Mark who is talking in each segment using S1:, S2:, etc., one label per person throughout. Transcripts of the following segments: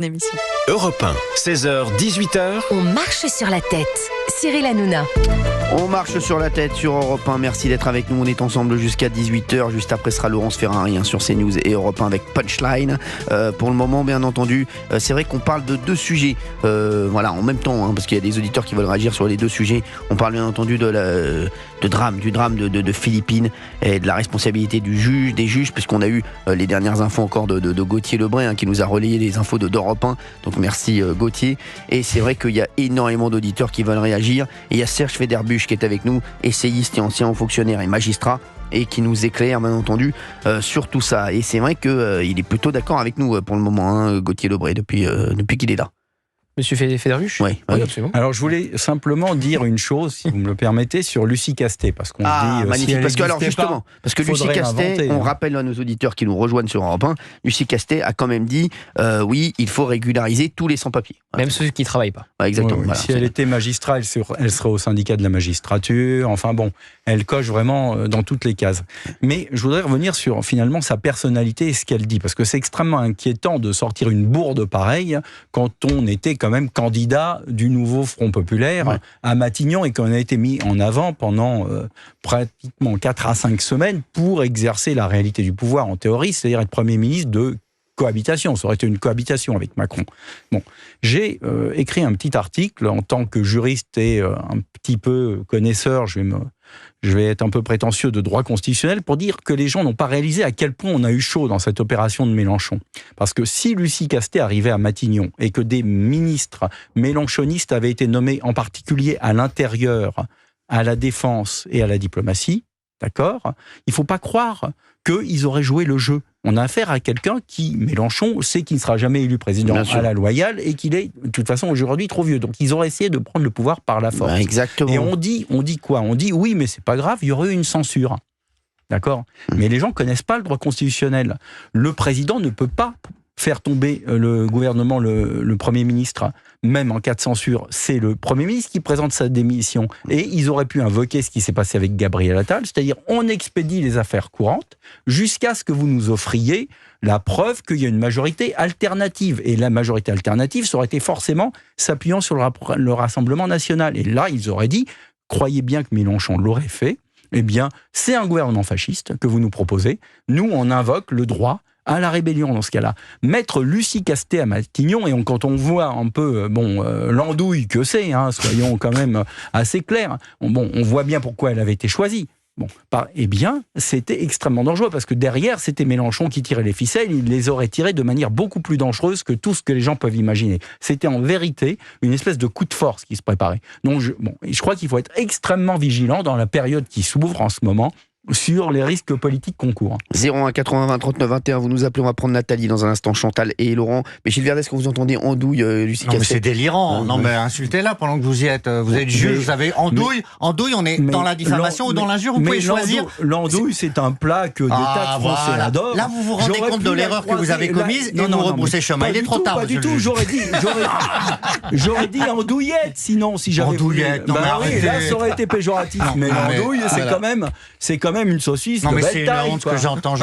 S1: Émission.
S2: Europe 1, 16h-18h.
S3: On marche sur la tête. Cyril Hanouna.
S4: On marche sur la tête sur Europe 1. Merci d'être avec nous. On est ensemble jusqu'à 18h. Juste après sera Laurence Ferrari sur CNews et Europe 1 avec Punchline. Pour le moment, bien entendu, c'est vrai qu'on parle de deux sujets. En même temps, parce qu'il y a des auditeurs qui veulent réagir sur les deux sujets. On parle bien entendu du drame de Philippines et de la responsabilité des juges, puisqu'on a eu les dernières infos encore de Gauthier Lebray qui nous a relayé les infos d'Europe 1. Donc merci Gauthier. Et c'est vrai qu'il y a énormément d'auditeurs qui veulent réagir. Et il y a Serge Federbusch qui est avec nous, essayiste et ancien fonctionnaire et magistrat, et qui nous éclaire bien entendu sur tout ça. Et c'est vrai qu'il est plutôt d'accord avec nous pour le moment, Gauthier Lebray, depuis qu'il est là.
S5: Monsieur Federbusch ?
S4: Oui,
S5: absolument.
S6: Alors je voulais simplement dire une chose, si vous me le permettez, sur Lucie Castet, parce qu'on dit
S4: magnifique,
S6: si
S4: parce que alors justement, parce que Lucie Castet, on rappelle à nos auditeurs qui nous rejoignent sur Europe 1, Lucie Castet a quand même dit oui, il faut régulariser tous les sans-papiers.
S5: Même ceux qui ne travaillent pas.
S4: Exactement.
S6: Oui,
S4: voilà,
S6: si elle était magistrat, elle serait au syndicat de la magistrature. Enfin bon, elle coche vraiment dans toutes les cases. Mais je voudrais revenir sur finalement sa personnalité et ce qu'elle dit, parce que c'est extrêmement inquiétant de sortir une bourde pareille quand on était quand même candidat du nouveau Front Populaire à Matignon et qu'on a été mis en avant pendant pratiquement 4 à 5 semaines pour exercer la réalité du pouvoir en théorie, c'est-à-dire être Premier ministre de cohabitation. Ça aurait été une cohabitation avec Macron. Bon, j'ai écrit un petit article en tant que juriste et un petit peu connaisseur, je vais être un peu prétentieux de droit constitutionnel pour dire que les gens n'ont pas réalisé à quel point on a eu chaud dans cette opération de Mélenchon. Parce que si Lucie Castet arrivait à Matignon et que des ministres mélenchonistes avaient été nommés en particulier à l'intérieur, à la défense et à la diplomatie, d'accord, il ne faut pas croire qu'ils auraient joué le jeu. On a affaire à quelqu'un qui, Mélenchon, sait qu'il ne sera jamais élu président à la loyale et qu'il est, de toute façon, aujourd'hui trop vieux. Donc, ils auraient essayé de prendre le pouvoir par la force.
S4: Exactement.
S6: Et on dit quoi ? On dit, oui, mais c'est pas grave, il y aurait eu une censure. D'accord ? Mais les gens ne connaissent pas le droit constitutionnel. Le président ne peut pas faire tomber le gouvernement, le Premier ministre, même en cas de censure, c'est le Premier ministre qui présente sa démission. Et ils auraient pu invoquer ce qui s'est passé avec Gabriel Attal, c'est-à-dire on expédie les affaires courantes jusqu'à ce que vous nous offriez la preuve qu'il y a une majorité alternative. Et la majorité alternative, ça aurait été forcément s'appuyant sur le Rassemblement national. Et là, ils auraient dit, croyez bien que Mélenchon l'aurait fait, eh bien, c'est un gouvernement fasciste que vous nous proposez. Nous, on invoque le droit à la rébellion dans ce cas-là. Mettre Lucie Castet à Matignon, et quand on voit un peu l'andouille que c'est, soyons quand même assez clairs, on voit bien pourquoi elle avait été choisie. Eh bien, c'était extrêmement dangereux, parce que derrière, c'était Mélenchon qui tirait les ficelles, il les aurait tirées de manière beaucoup plus dangereuse que tout ce que les gens peuvent imaginer. C'était en vérité une espèce de coup de force qui se préparait. Donc, je crois qu'il faut être extrêmement vigilant dans la période qui s'ouvre en ce moment, sur les risques politiques qu'on court.
S4: 01 80 20 39 21, vous nous appelez, on va prendre Nathalie dans un instant, Chantal et Laurent. Mais Gilles Verdez, est-ce que vous entendez andouille, Lucie Castet ?
S7: Non, mais c'est délirant. Non, mais insultez-la pendant que vous y êtes. Vous êtes juge, vous avez andouille. Andouille, on est dans la diffamation ou dans l'injure, vous pouvez choisir.
S6: L'andouille, c'est un plat que des tas de Français adorent.
S7: Là, vous vous rendez compte de l'erreur que vous avez commise et vous rebroussez chemin. Il est trop tard,
S6: pas du tout. J'aurais dit andouillette, sinon, si j'avais voulu.
S7: Andouillette, non, mais arrêtez.
S6: Là, ça aurait été péjoratif. Mais l'andouille, c'est quand même une saucisse.
S7: Non, mais c'est une honte que j'entends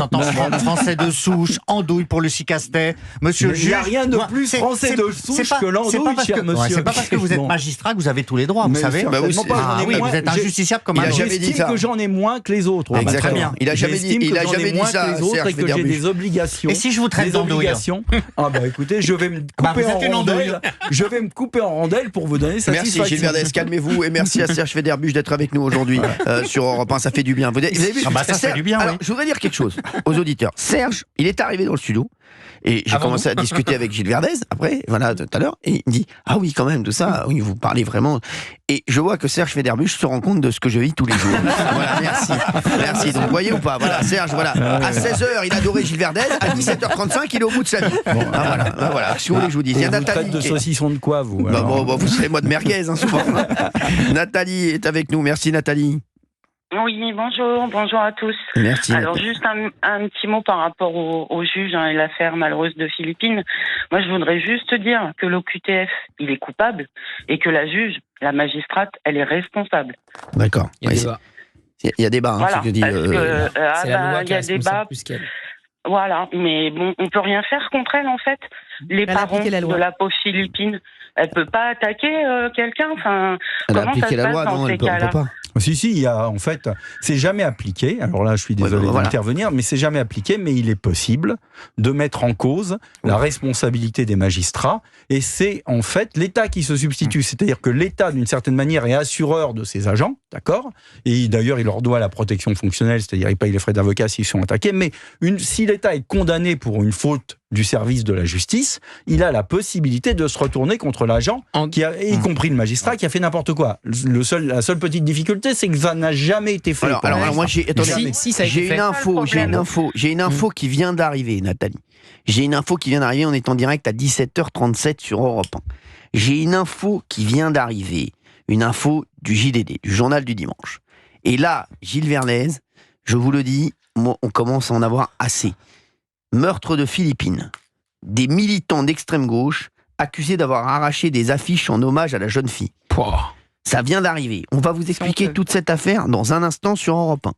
S7: français de souche, andouille pour Lucie Castet. Monsieur le juge.
S6: Il n'y a rien de plus français de souche que l'andouille, cher monsieur.
S7: C'est pas parce que vous êtes magistrat que vous avez tous les droits, vous savez. Vous êtes injusticiable comme un autre.
S6: J'estime que j'en ai moins que les autres.
S4: Très bien. Il a jamais dit ça,
S6: les autres, et que j'ai des obligations.
S7: Et si je vous traite d'andouille ?
S6: Écoutez, je vais me couper en rondelles. Je vais me couper en rondelles pour vous donner satisfaction.
S4: Merci Gilles Verdez, calmez-vous, et merci à Serge Federbusch d'être avec nous aujourd'hui sur Europe 1, ça fait du bien. Vous avez vu ?
S7: Ça fait du bien, oui.
S4: Je voudrais dire quelque chose aux auditeurs. Serge, il est arrivé dans le studio et j'ai commencé à discuter avec Gilles Verdez après, tout à l'heure, et il me dit ah oui, quand même, de ça, oui, vous parlez vraiment. Et je vois que Serge Federbusch se rend compte de ce que je vis tous les jours. Voilà, merci. Donc, voyez ou pas, voilà, Serge, à 16h, il adorait Gilles Verdez, à 17h35, il est au bout de sa vie. Voilà, si vous voulez que je vous dise. Il y a Nathalie.
S6: Vous de saucisson de quoi, vous
S4: vous serez moi de merguez, souvent. Nathalie est avec nous, merci Nathalie.
S8: Oui, bonjour à tous.
S4: Merci.
S8: Alors juste un petit mot par rapport au juge et l'affaire malheureuse de Philippines. Moi, je voudrais juste dire que l'OQTF, il est coupable et que la juge, la magistrate, elle est responsable.
S4: D'accord.
S5: Il y a débat.
S4: Il y a débat.
S8: Voilà,
S4: ce que dit,
S8: parce que
S5: c'est la loi
S8: il y a débat.
S5: plus qu'elle.
S8: Voilà, mais bon, on peut rien faire contre elle en fait. les parents de la pauvre Philippine. Elle peut pas attaquer quelqu'un. Enfin,
S4: elle a appliqué la loi, non, elle peut pas.
S6: Si, il y a, en fait, c'est jamais appliqué. Alors là, je suis désolé d'intervenir, mais c'est jamais appliqué. Mais il est possible de mettre en cause la responsabilité des magistrats. Et c'est en fait l'État qui se substitue. C'est-à-dire que l'État, d'une certaine manière, est assureur de ses agents, d'accord ? Et d'ailleurs, il leur doit la protection fonctionnelle, c'est-à-dire il paye les frais d'avocat s'ils sont attaqués. Mais si l'État est condamné pour une faute du service de la justice, il a la possibilité de se retourner contre l'agent, y compris le magistrat, qui a fait n'importe quoi. La seule petite difficulté, c'est que ça n'a jamais été fait.
S4: Alors moi, j'ai une info qui vient d'arriver, Nathalie. J'ai une info qui vient d'arriver, on est en direct à 17h37 sur Europe 1. J'ai une info qui vient d'arriver, une info du JDD, du Journal du Dimanche. Et là, Gilles Verlaise, je vous le dis, moi, on commence à en avoir assez. Meurtre de Philippines. Des militants d'extrême gauche accusés d'avoir arraché des affiches en hommage à la jeune fille. Ça vient d'arriver. On va vous expliquer toute cette affaire dans un instant sur Europe 1.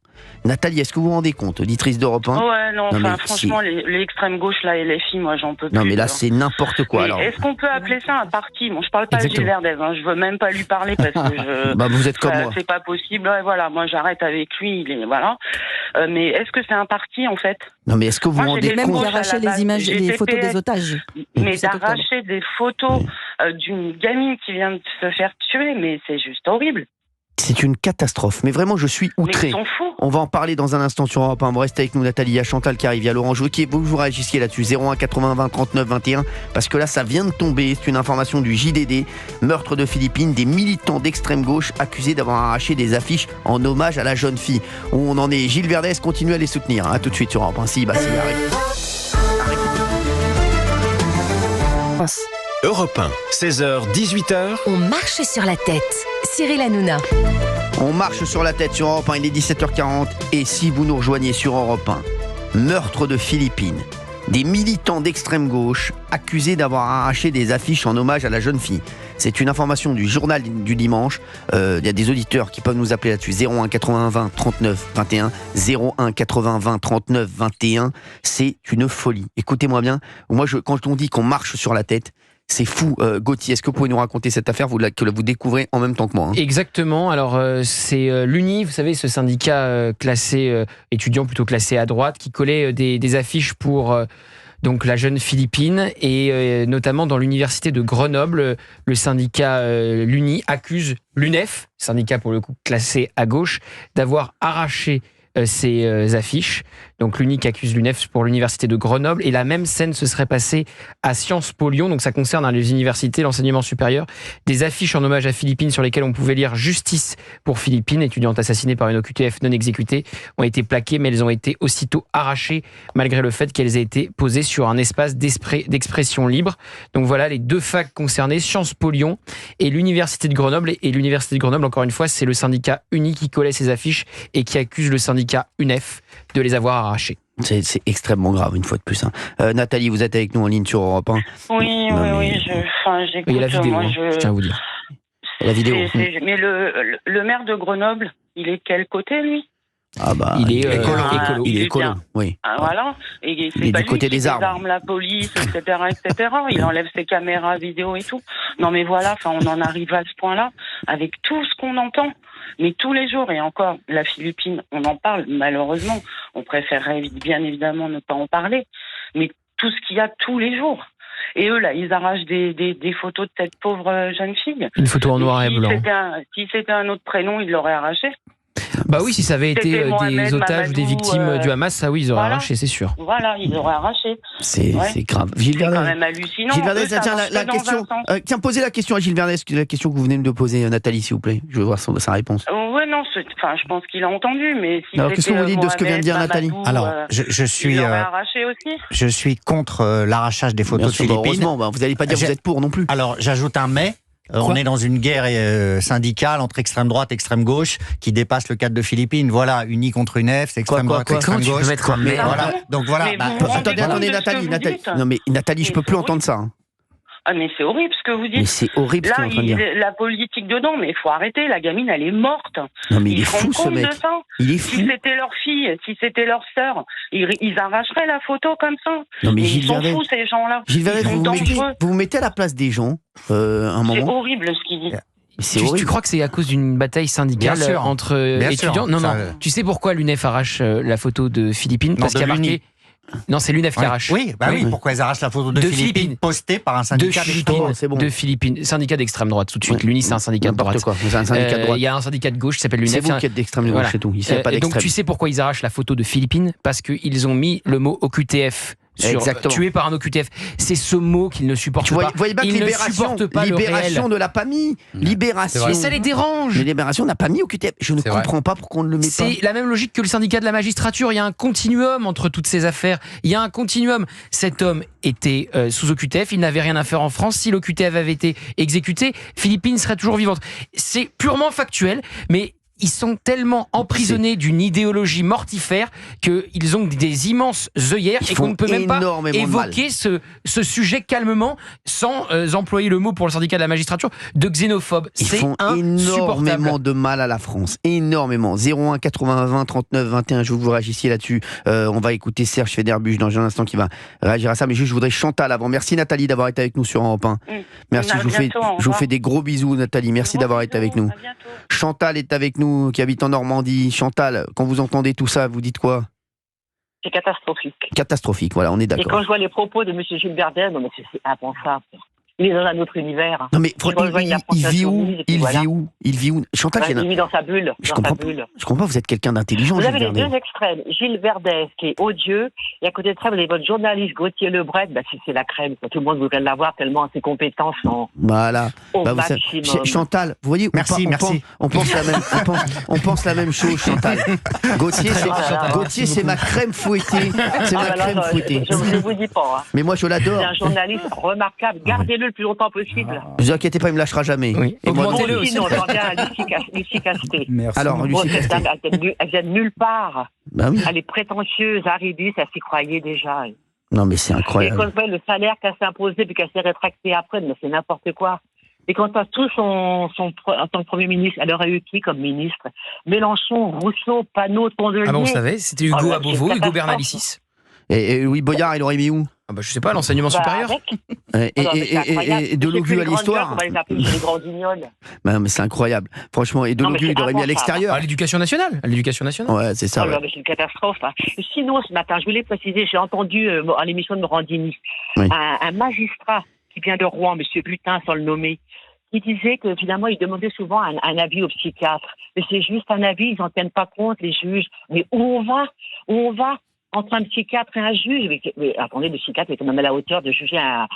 S4: Nathalie, est-ce que vous vous rendez compte, auditrice d'Europe 1 ?
S8: Ouais, non franchement, l'extrême gauche, là, et les filles, moi, j'en peux plus.
S4: Non, mais là, c'est n'importe quoi. Alors...
S8: Est-ce qu'on peut appeler ça un parti ? Bon, je parle pas de Gilles Verdez, je veux même pas lui parler parce que
S4: vous êtes comme moi.
S8: C'est pas possible. Ouais, voilà, moi, j'arrête avec lui. Voilà. Mais est-ce que c'est un parti, en fait ?
S4: Non, mais est-ce que vous vous rendez compte ?
S1: Même d'arracher les images, les photos des otages.
S8: Mais d'arracher des photos d'une gamine qui vient de se faire tuer, mais c'est juste horrible.
S4: C'est une catastrophe, mais vraiment je suis outré.
S8: Mais ils sont fous.
S4: On va en parler dans un instant sur Europe 1. Vous restez avec nous, Nathalie. Il y a Chantal qui arrive, il y a Laurent. Je veux que vous réagissiez là-dessus. 01 80 20 39 21. Parce que là, ça vient de tomber. C'est une information du JDD. Meurtre de Philippines. Des militants d'extrême gauche accusés d'avoir arraché des affiches en hommage à la jeune fille. Où on en est. Gilles Verdez continue à les soutenir. A tout de suite sur Europe 1. Arrête.
S2: Europe 1, 16h, 18h.
S3: On marche sur la tête. Cyril Hanouna.
S4: On marche sur la tête sur Europe 1, il est 17h40. Et si vous nous rejoignez sur Europe 1, meurtre de Philippines. Des militants d'extrême gauche accusés d'avoir arraché des affiches en hommage à la jeune fille. C'est une information du Journal du Dimanche. Il y a des auditeurs qui peuvent nous appeler là-dessus. 01 80 20 39 21. 01 80 20 39 21. C'est une folie. Écoutez-moi bien. Moi, quand on dit qu'on marche sur la tête, c'est fou. Gauthier, est-ce que vous pouvez nous raconter cette affaire que vous découvrez en même temps que moi
S5: Exactement. Alors, c'est l'UNI, vous savez, ce syndicat étudiant plutôt classé à droite, qui collait des affiches pour donc la jeune Philippine. Et notamment dans l'université de Grenoble, le syndicat l'UNI accuse l'UNEF, syndicat pour le coup classé à gauche, d'avoir arraché ces affiches. Donc l'UNIC accuse l'UNEF pour l'université de Grenoble, et la même scène se serait passée à Sciences Po Lyon. Donc ça concerne les universités, l'enseignement supérieur. Des affiches en hommage à Philippine sur lesquelles on pouvait lire justice pour Philippine, étudiante assassinée par une OQTF non exécutée, ont été plaquées, mais elles ont été aussitôt arrachées malgré le fait qu'elles aient été posées sur un espace d'expression libre. Donc voilà les deux facs concernées, Sciences Po Lyon et l'université de Grenoble. Et l'université de Grenoble, encore une fois, c'est le syndicat UNI qui collait ces affiches et qui accuse le syndicat UNEF de les avoir arrachés.
S4: C'est extrêmement grave, une fois de plus. Nathalie, vous êtes avec nous en ligne sur Europe 1.
S8: Oui, j'écoute.
S5: Il y a la vidéo, je tiens à vous dire.
S4: La vidéo.
S8: Mais le maire de Grenoble, il est de quel côté, lui ?
S5: Il est écolo.
S4: Il est écolo, oui.
S8: Voilà. Et c'est
S4: il est
S8: pas
S4: du côté des armes.
S8: Arme la police, etc., etc. Il enlève ses caméras vidéo et tout. Non, mais voilà, on en arrive à ce point-là avec tout ce qu'on entend. Mais tous les jours, et encore, la Philippine, on en parle, malheureusement. On préférerait bien évidemment ne pas en parler. Mais tout ce qu'il y a tous les jours. Et eux, là, ils arrachent des photos de cette pauvre jeune fille.
S5: Une photo en noir et blanc.
S8: Si c'était un autre prénom, ils l'auraient arraché.
S5: Bah oui, si ça avait été des otages ou des victimes du Hamas, ça oui, ils auraient arraché, c'est sûr.
S8: Voilà, ils auraient arraché.
S4: C'est grave. Gilles Verdez.
S8: C'est quand même hallucinant.
S4: Gilles Verdez, tiens, la question. Tiens, posez la question à Gilles Verdez, la question que vous venez de poser, Nathalie, s'il vous plaît. Je veux voir sa réponse.
S8: Ouais, non, je pense qu'il a entendu, mais si
S4: alors, qu'est-ce que vous dites de ce que vient de dire Nathalie ?
S7: Alors, je suis.
S8: Arraché aussi.
S7: Je suis contre l'arrachage des photos de Philippines.
S4: Heureusement, vous n'allez pas dire que vous êtes pour non plus.
S7: Alors, j'ajoute un mais. On est dans une guerre syndicale entre extrême droite et extrême gauche qui dépasse le cadre de Philippines. Voilà, unis contre UNEF, c'est extrême droite, extrême gauche.
S4: Attendez, Nathalie. Non mais Nathalie, je peux plus entendre ça.
S8: Ah, mais c'est horrible ce que vous dites.
S4: Mais c'est horrible ce
S8: Là,
S4: qu'il est en train de dire.
S8: la politique dedans, mais il faut arrêter. La gamine, elle est morte.
S4: Non, mais il
S8: Ils
S4: est
S8: se rendent
S4: fou, ce
S8: compte
S4: mec.
S8: de ça.
S4: Il est fou.
S8: Si c'était leur fille, si c'était leur sœur, ils arracheraient la photo comme ça.
S4: Non, mais
S8: ils
S4: Gilles
S8: sont
S4: Verdet,
S8: fous, ces gens-là.
S4: Gilles Verdet,
S8: Ils sont dangereux.
S4: vous mettez à la place des gens, un
S8: C'est
S4: moment.
S8: horrible ce qu'ils disent.
S4: C'est
S5: Tu
S4: horrible.
S5: crois que c'est à cause d'une bataille syndicale
S7: Bien sûr.
S5: entre
S7: Bien sûr.
S5: étudiants? Non,
S7: Ça,
S5: non. Tu sais pourquoi l'UNEF arrache la photo de Philippine? Parce
S7: de
S5: qu'il y a marqué.
S7: l'Uni.
S5: Non, c'est l'UNEF qui
S7: Ouais.
S5: arrache.
S7: Oui, oui, pourquoi ils arrachent la photo de
S5: De
S7: Philippines
S5: Philippines.
S7: postée par un
S5: De
S7: syndicat
S5: Philippines,
S7: d'extrême
S4: c'est bon.
S5: de Philippines, syndicat d'extrême droite tout de suite. L'Uni, c'est un syndicat de
S4: N'importe
S5: droite.
S4: quoi. C'est un syndicat de droite.
S5: Il y a un syndicat de gauche qui s'appelle
S4: C'est
S5: l'UNEF.
S4: vous qui êtes d'extrême gauche,
S5: Voilà.
S4: c'est tout. Ici, il n'y a pas
S5: Et donc
S4: d'extrême.
S5: tu sais pourquoi ils arrachent la photo de Philippines? Parce qu'ils ont mis le mot OQTF.
S4: Exactement.
S5: Tué par un OQTF. C'est ce mot qu'ils ne supportent
S4: Tu
S5: pas.
S4: vous voyez bien que
S5: Ils ne
S4: Libération
S5: supportent pas le
S4: ne
S5: réel.
S4: l'a pas mis. Libération.
S5: Et ça les dérange.
S4: Mais Libération n'a pas mis au QTF. Je ne comprends pas pourquoi on ne le met pas.
S5: C'est la même logique que le syndicat de la magistrature. Il y a un continuum entre toutes ces affaires. Il y a un continuum. Cet homme était sous OQTF. Il n'avait rien à faire en France. Si l'OQTF avait été exécuté, Philippine serait toujours vivante. C'est purement factuel, mais ils sont tellement emprisonnés d'une idéologie mortifère qu'ils ont des immenses œillères et qu'on ne peut même pas évoquer ce sujet calmement sans employer le mot pour le syndicat de la magistrature de xénophobe.
S4: Ils
S5: C'est
S4: font
S5: insupportable.
S4: énormément de mal à la France. Énormément. 01 80 20 39 21. Je veux que vous réagissiez là-dessus. On va écouter Serge Federbusch dans un instant qui va réagir à ça. Mais juste, je voudrais Chantal avant. Merci Nathalie d'avoir été avec nous sur Europe 1. Merci. Je vous fais des gros bisous Nathalie. Merci d'avoir été avec nous. Chantal est avec nous, qui habite en Normandie. Chantal, quand vous entendez tout ça, vous dites quoi?
S9: C'est catastrophique.
S4: Catastrophique, voilà, on est
S9: Et
S4: d'accord.
S9: quand je vois les propos de M. Gilles Verdet, non mais c'est impensable. Il est dans un autre univers.
S4: Non mais il vit où? Il vit où? Chantal,
S9: il vit dans sa bulle.
S4: Je comprends pas, vous êtes quelqu'un d'intelligent.
S9: Vous
S4: Gilles
S9: avez les
S4: Verdet.
S9: deux extrêmes. Gilles Verdet, qui est odieux, et à côté de ça, vous avez votre journaliste Gauthier Lebret, c'est la crème. Tout le monde voudrait l'avoir tellement ses compétences sont
S4: voilà.
S9: au
S4: Vous savez,
S9: maximum.
S4: Chantal, vous voyez, on pense la même chose, Chantal. Gauthier, c'est ma crème fouettée. C'est ma crème fouettée.
S9: Je ne vous dis pas. Hein.
S4: Mais moi, je l'adore.
S9: C'est un journaliste remarquable. Gardez-le le plus longtemps possible.
S4: Ne vous inquiétez pas, il me lâchera jamais.
S5: Oui.
S4: Et moi,
S5: Augmentez-le aussi.
S9: Sinon, on en vient à l'efficacité.
S6: Merci.
S4: alors, Lucie
S9: Cette
S4: Castet.
S9: dame, elle vient de nulle part.
S4: Bah oui.
S9: Elle est prétentieuse, arriviste, elle s'y croyait déjà.
S4: Non, mais c'est
S9: Et
S4: incroyable.
S9: quand on voit le salaire qu'elle s'est imposé puis qu'elle s'est rétractée après, mais c'est n'importe quoi. Et quand on a tout en tant que Premier ministre, elle aurait eu qui comme ministre? Mélenchon, Rousseau, Panot, Tondelier.
S5: Ah bon, vous savez, c'était Hugo
S9: Oh, là,
S5: Abovo,
S9: c'est
S5: Hugo
S9: catastrophe.
S5: Bernalicis.
S4: Et Louis Boyard, il aurait mis où?
S5: Ah bah, je sais pas, l'enseignement supérieur.
S4: Et Delogu à l'histoire.
S9: On va les appeler les grands guignols.
S4: Bah, mais c'est incroyable. Franchement, et
S9: Non, mais
S4: Delogu,
S9: c'est
S4: il aurait mis à
S9: impensable.
S4: l'extérieur.
S5: À l'éducation nationale. À l'éducation nationale.
S4: Ouais, c'est ça.
S9: Oh
S4: Ouais.
S9: là, mais c'est une catastrophe. Hein. Sinon, ce matin, je voulais préciser, j'ai entendu à l'émission de Morandini
S4: Oui.
S9: un magistrat qui vient de Rouen, M. Butin, sans le nommer, qui disait que finalement, il demandait souvent un avis au psychiatre. Mais c'est juste un avis, ils n'en tiennent pas compte, les juges. Mais où on va entre un psychiatre et un juge? Mais attendez, le psychiatre est quand même à la hauteur de juger un...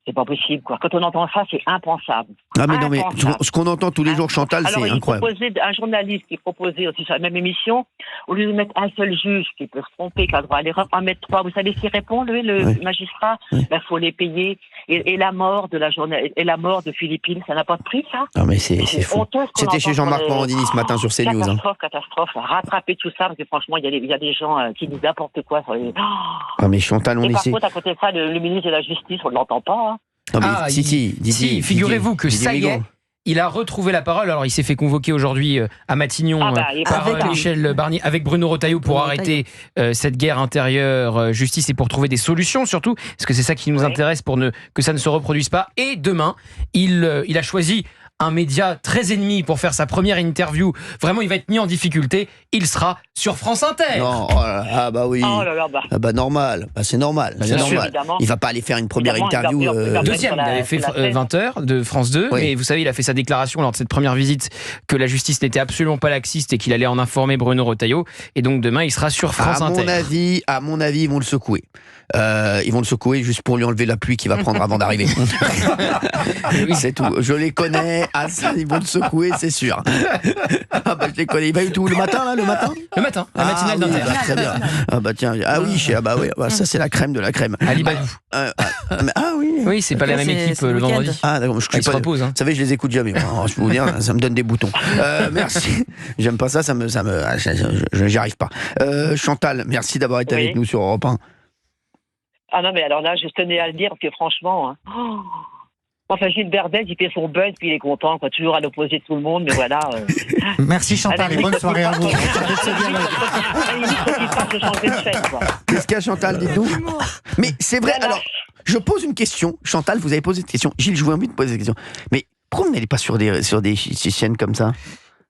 S9: C'est pas possible, quoi. Quand on entend ça, c'est impensable.
S4: Ah, mais non, mais
S9: Impensable.
S4: ce qu'on entend tous les jours, Chantal,
S9: Alors,
S4: c'est
S9: il
S4: incroyable.
S9: proposait un journaliste qui proposait aussi sur la même émission, au lieu de mettre un seul juge qui peut se tromper, qui a droit à l'erreur, en mettre trois. Vous savez ce qu'il répond, lui, le
S4: Oui.
S9: magistrat?
S4: Oui.
S9: Ben, faut les payer. Et la mort de la journée, et la mort de Philippine, ça n'a pas de prix, ça?
S4: Non, mais c'est fou.
S9: honteux ce qu'on
S4: C'était
S9: entend
S4: chez Jean-Marc
S9: sur les-
S4: Morandini ce matin sur CNews. Hein.
S9: Catastrophe. Rattraper tout ça, parce que franchement, il y a des gens qui disent n'importe quoi sur les...
S4: Ah, mais Chantal, on
S9: Et par
S4: essaie.
S9: contre, à côté de ça, le ministre de la Justice, on ne l'entend pas, hein.
S4: Non, mais
S5: Ah,
S4: si,
S5: figurez-vous que
S4: Didier
S5: ça y est,
S4: Migaud.
S5: il a retrouvé la parole. Alors, il s'est fait convoquer aujourd'hui à Matignon
S9: Il est
S5: par
S1: avec
S5: Michel Barnier, avec Bruno Retailleau pour
S1: Bruno
S5: arrêter cette guerre intérieure justice et pour trouver des solutions surtout, parce que c'est ça qui nous intéresse pour que ça ne se reproduise pas. Et demain, il a choisi un média très ennemi pour faire sa première interview. Vraiment, il va être mis en difficulté. Il sera sur France Inter.
S4: Non, oh là, ah bah oui.
S9: Oh là là,
S4: Ah bah normal, bah, c'est normal, c'est
S5: bien sûr.
S4: normal.
S9: Évidemment.
S4: Il va pas aller faire une première
S9: Évidemment,
S4: interview.
S9: il va-
S5: Deuxième,
S9: sur la-
S5: il avait fait
S9: sur la scène.
S5: 20h de France 2,
S4: Oui.
S5: mais vous savez, il a fait sa déclaration lors de cette première visite que la justice n'était absolument pas laxiste et qu'il allait en informer Bruno Retailleau. Et donc demain, il sera sur France
S4: À
S5: Inter.
S4: mon avis, ils vont le secouer. Ils vont le secouer juste pour lui enlever la pluie qu'il va prendre avant d'arriver. C'est tout. Je les connais. Ah, ça, ils vont le secouer, c'est sûr. Ah bah, je les connais. Il va être où le matin, là, le matin?
S5: Le matin, la matinale
S4: oui,
S5: d'Inter.
S4: bah, très bien. Ah bah tiens, ah oui, ça c'est la crème de la crème.
S5: Ali Badou.
S4: Ah oui.
S5: Oui, c'est pas la même équipe
S1: c'est
S5: le
S1: le week-end.
S5: vendredi.
S4: Ah d'accord, je
S5: Il se
S4: pas.
S5: repose. Hein.
S4: Vous savez, je les écoute jamais. Alors, je peux vous dire, ça me donne des boutons. Merci. J'aime pas ça, j'y arrive pas. Chantal, merci d'avoir été
S9: Oui.
S4: avec nous sur Europe 1.
S9: Ah non, mais alors là, je tenais à le dire, parce que franchement... Hein, enfin, Gilles Verdez, il fait son buzz, puis il est content, quoi, toujours à l'opposé de tout le monde, mais voilà...
S7: Merci Chantal, et bonne soirée à vous.
S4: Qu'est-ce qu'il y a, Chantal, dites-nous? Mais c'est vrai, alors, je pose une question. Chantal, vous avez posé cette question. Gilles, je vous invite de poser cette question. Mais pourquoi vous n'allez pas sur des chaînes comme ça?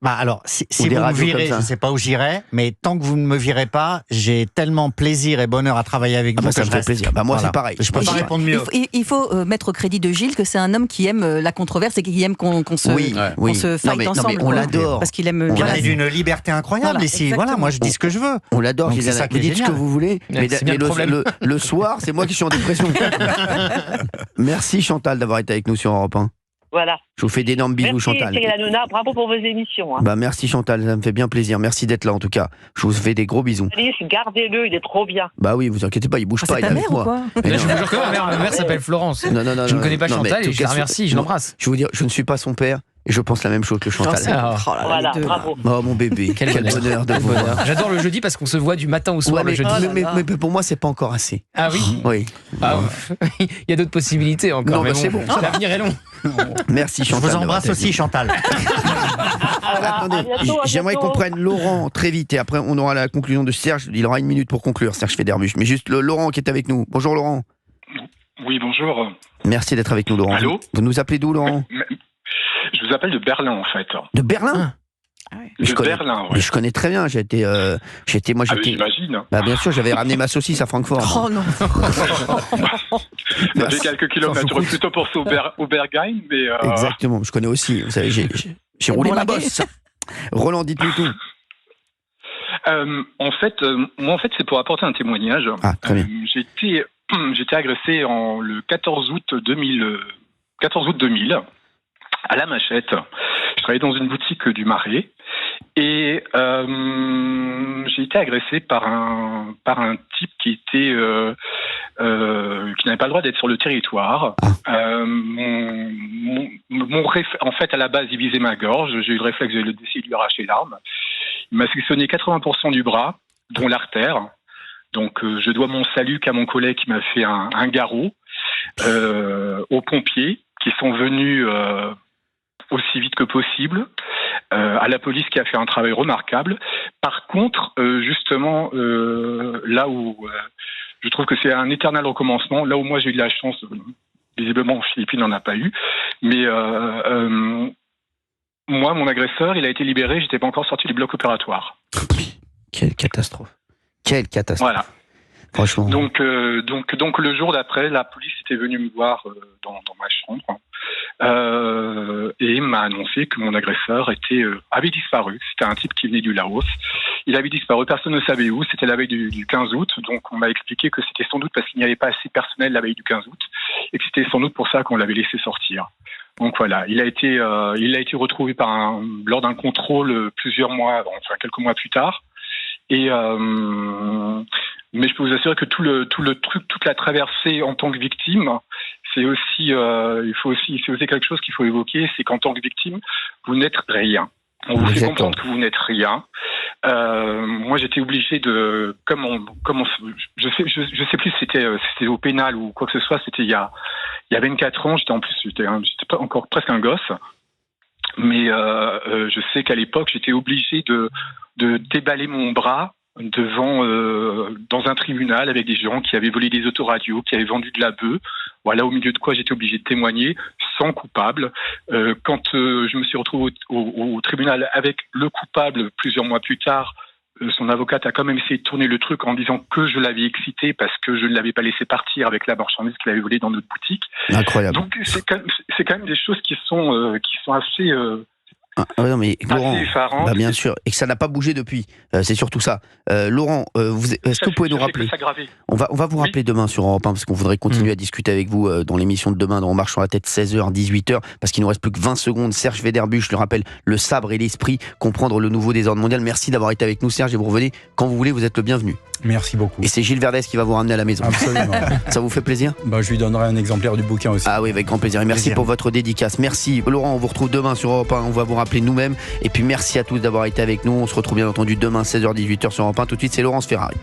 S7: Bah alors, si vous me virez, je ne sais pas où j'irai, mais tant que vous ne me virez pas, j'ai tellement plaisir et bonheur à travailler avec vous.
S4: Ça me fait plaisir. Bah moi,
S7: voilà.
S4: C'est pareil.
S7: Je peux pas répondre mieux.
S1: Il faut mettre au crédit de Gilles que c'est un homme qui aime la controverse et qui aime qu'on se fight ensemble.
S4: Non, mais on l'adore.
S1: Parce qu'il aime.
S7: Il est d'une liberté incroyable ici. Voilà, moi je dis ce que je veux.
S4: On l'adore.
S7: Donc, c'est ça qui
S4: vous
S7: est
S4: dites ce que
S7: génial.
S4: vous voulez. Mais le soir, c'est moi qui suis en dépression. Merci Chantal d'avoir été avec nous sur Europe 1.
S9: Voilà.
S4: Je vous fais d'énormes bisous, Chantal.
S9: Merci Cyril Hanouna, bravo pour vos émissions. Hein.
S4: Bah merci Chantal, ça me fait bien plaisir. Merci d'être là en tout cas. Je vous fais des gros bisous.
S9: Alice, gardez-le, il est trop bien.
S4: Bah oui, vous inquiétez pas, il bouge pas, il est avec moi.
S5: Là, je vous jure que ma mère s'appelle Florence.
S4: Non,
S5: je ne connais pas Chantal et je la remercie, je l'embrasse.
S4: Je vais vous dire, je ne suis pas son père. Et je pense la même chose que Chantal.
S9: Voilà, bravo.
S4: Oh mon bébé, quel bonheur de vous voir.
S5: J'adore le jeudi parce qu'on se voit du matin au soir le jeudi.
S4: Mais pour moi, c'est pas encore assez.
S5: Ah oui.
S4: Oui.
S5: Il y a d'autres possibilités encore.
S4: Non, mais c'est bon.
S5: L'avenir est long.
S4: Merci Chantal.
S7: Je vous embrasse aussi, Chantal.
S4: Attendez, j'aimerais qu'on prenne Laurent très vite et après on aura la conclusion de Serge. Il aura 1 minute pour conclure, Serge Federbusch. Mais juste Laurent qui est avec nous. Bonjour Laurent.
S10: Oui, bonjour.
S4: Merci d'être avec nous Laurent.
S10: Allô ?
S4: Vous nous appelez d'où Laurent ?
S10: Je vous appelle de Berlin en fait.
S4: De Berlin ?
S10: Berlin, ouais.
S4: Mais je connais très bien. J'étais.
S10: J'imagine.
S4: Bah bien sûr, j'avais ramené ma saucisse à Francfort.
S1: Oh non.
S10: Ça fait quelques kilomètres. J'aurais plutôt pensé au Bergheim, mais.
S4: Exactement. Je connais aussi. Vous savez, j'ai roulé ma bosse. Roland, dites-nous tout.
S10: En fait, c'est pour apporter un témoignage.
S4: Ah, très bien.
S10: J'étais agressé le 14 août 2000 à la Machette. Je travaillais dans une boutique du Marais et j'ai été agressé par un type qui n'avait pas le droit d'être sur le territoire. En fait, à la base, il visait ma gorge. J'ai eu le réflexe d'essayer de lui arracher l'arme. Il m'a sectionné 80% du bras, dont l'artère. Donc, je dois mon salut qu'à mon collègue qui m'a fait un garrot, aux pompiers qui sont venus aussi vite que possible, à la police qui a fait un travail remarquable. Par contre, justement, là où je trouve que c'est un éternel recommencement, là où moi j'ai eu de la chance, visiblement en Philippines n'en a pas eu, mais moi, mon agresseur, il a été libéré, j'étais pas encore sorti du bloc opératoire.
S4: Quelle catastrophe. Quelle catastrophe.
S10: Voilà.
S4: Franchement.
S10: Donc le jour d'après, la police était venue me voir dans ma chambre et m'a annoncé que mon agresseur avait disparu. C'était un type qui venait du Laos. Il avait disparu, personne ne savait où. C'était la veille du 15 août. Donc on m'a expliqué que c'était sans doute parce qu'il n'y avait pas assez de personnel la veille du 15 août et que c'était sans doute pour ça qu'on l'avait laissé sortir. Donc voilà, il a été retrouvé lors d'un contrôle quelques mois plus tard. Et mais je peux vous assurer que tout le truc, toute la traversée en tant que victime, c'est aussi quelque chose qu'il faut évoquer, c'est qu'en tant que victime, vous n'êtes rien. On vous fait comprendre que vous n'êtes rien. Moi, j'étais obligé je sais plus si c'était au pénal ou quoi que ce soit. C'était il y a 24 ans. J'étais pas encore presque un gosse. Mais je sais qu'à l'époque, j'étais obligé de déballer mon bras dans un tribunal avec des gens qui avaient volé des autoradios, qui avaient vendu de la bœuf. Voilà, au milieu de quoi j'étais obligé de témoigner sans coupable. Quand je me suis retrouvé au tribunal avec le coupable plusieurs mois plus tard, son avocate a quand même essayé de tourner le truc en disant que je l'avais excité parce que je ne l'avais pas laissé partir avec la marchandise qu'il avait volée dans notre boutique.
S4: Incroyable.
S10: Donc c'est quand même des choses qui sont assez
S4: non mais Laurent,
S10: effarant,
S4: bien sûr, et que ça n'a pas bougé depuis. C'est surtout ça. Laurent, est-ce que vous pouvez nous rappeler? On va vous rappeler demain sur Europe 1 parce qu'on voudrait continuer à discuter avec vous dans l'émission de demain, dans On marche sur la tête, 16h, 18h, parce qu'il nous reste plus que 20 secondes. Serge Federbusch, je le rappelle, le sabre et l'esprit, comprendre le nouveau désordre mondial. Merci d'avoir été avec nous, Serge, et vous revenez quand vous voulez. Vous êtes le bienvenu.
S6: Merci beaucoup.
S4: Et c'est Gilles Verdez qui va vous ramener à la maison.
S6: Absolument.
S4: Ça vous fait plaisir?
S6: Je lui donnerai un exemplaire du bouquin aussi.
S4: Ah oui, avec grand plaisir. Et merci pour votre dédicace. Merci Laurent, on vous retrouve demain sur Europe 1. On va vous rappeler nous-mêmes. Et puis merci à tous d'avoir été avec nous. On se retrouve bien entendu demain 16h-18h sur Europe 1. Tout de suite, c'est Laurence Ferrari.